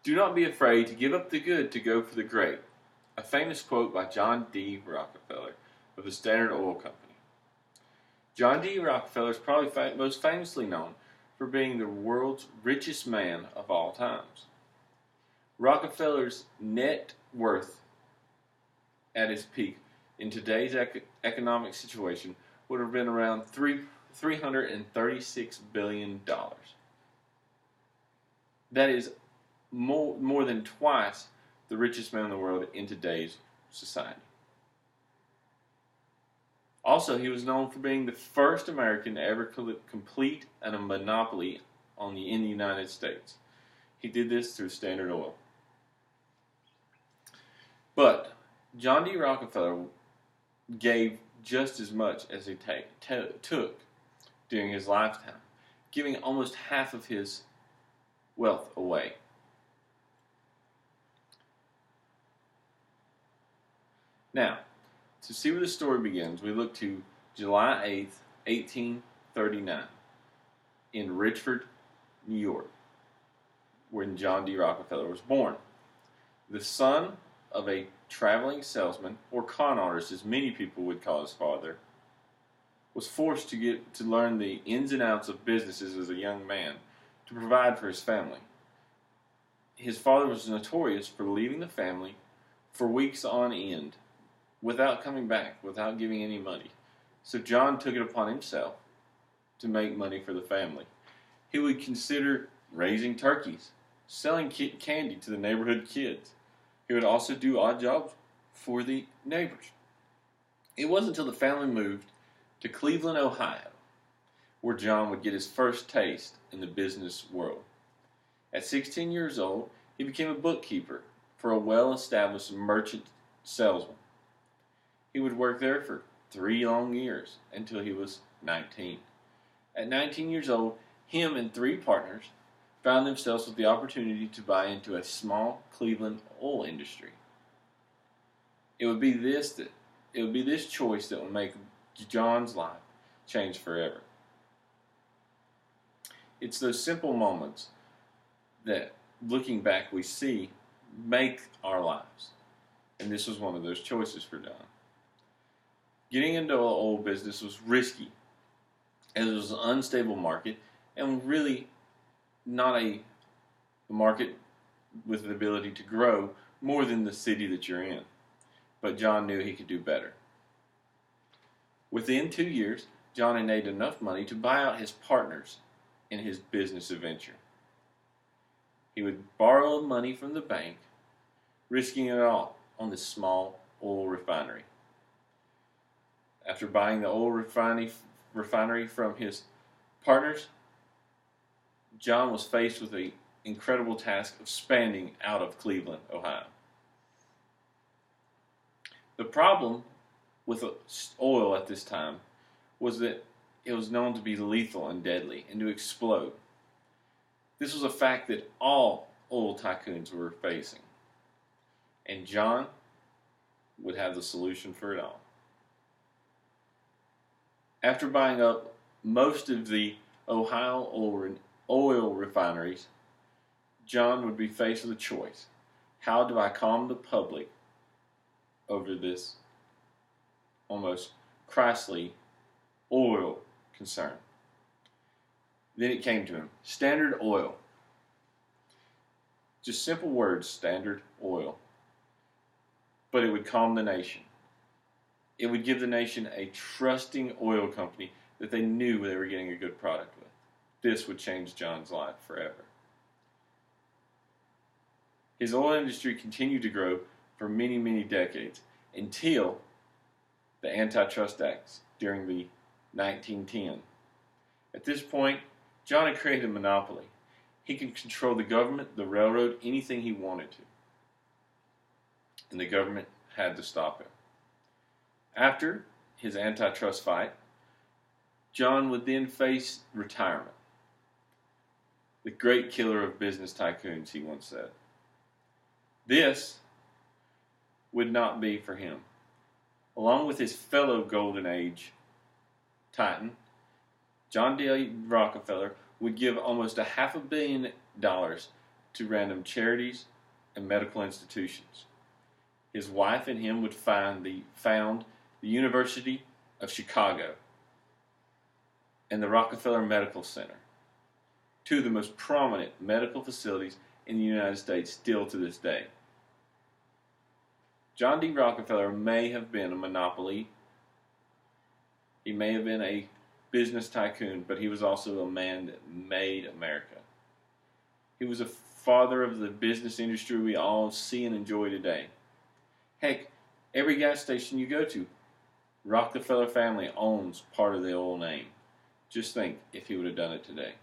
Do not be afraid to give up the good to go for the great. A famous quote by John D. Rockefeller of the Standard Oil Company. John D. Rockefeller is probably most famously known for being the world's richest man of all times. Rockefeller's net worth at its peak in today's economic situation would have been around $336 billion. That is more than twice the richest man in the world in today's society. Also, he was known for being the first American to ever complete a monopoly in the United States. He did this through Standard Oil. But John D. Rockefeller gave just as much as he took during his lifetime, giving almost half of his wealth away. Now, to see where the story begins, we look to July 8th, 1839, in Richford, New York, when John D. Rockefeller was born. The son of a traveling salesman, or con artist as many people would call his father, was forced to learn the ins and outs of businesses as a young man to provide for his family. His father was notorious for leaving the family for weeks on end without coming back, without giving any money. So John took it upon himself to make money for the family. He would consider raising turkeys, selling candy to the neighborhood kids. He would also do odd jobs for the neighbors. It wasn't until the family moved to Cleveland, Ohio, where John would get his first taste in the business world. At 16 years old, he became a bookkeeper for a well-established merchant salesman. He would work there for 3 long years until he was 19. At 19 years old, him and 3 partners found themselves with the opportunity to buy into a small Cleveland oil industry. It would be this choice that would make John's life change forever. It's those simple moments that, looking back, we see make our lives. And this was one of those choices for John. Getting into the oil business was risky, as it was an unstable market and really not a market with the ability to grow more than the city that you're in. But John knew he could do better. Within 2 years, John had made enough money to buy out his partners in his business adventure. He would borrow money from the bank, risking it all on this small oil refinery. After buying the oil refinery from his partners, John was faced with the incredible task of expanding out of Cleveland, Ohio. The problem with oil at this time was that it was known to be lethal and deadly and to explode. This was a fact that all oil tycoons were facing, and John would have the solution for it all. After buying up most of the Ohio oil refineries, John would be faced with a choice. How do I calm the public over this almost Chrysler oil concern? Then it came to him. Standard Oil. Just simple words, Standard Oil. But it would calm the nation. It would give the nation a trusting oil company that they knew they were getting a good product with. This would change John's life forever. His oil industry continued to grow for many, many decades until the Antitrust Acts during the 1910. At this point, John had created a monopoly. He could control the government, the railroad, anything he wanted to. And the government had to stop him. After his antitrust fight, John would then face retirement. The great killer of business tycoons, he once said. This would not be for him. Along with his fellow Golden Age titan, John D. Rockefeller would give almost $500 million to random charities and medical institutions. His wife and him would found the University of Chicago and the Rockefeller Medical Center, two of the most prominent medical facilities in the United States still to this day. John D. Rockefeller may have been a monopoly. He may have been a business tycoon, but he was also a man that made America. He was a father of the business industry we all see and enjoy today. Heck, every gas station you go to, Rockefeller family owns part of the old name. Just think if he would have done it today.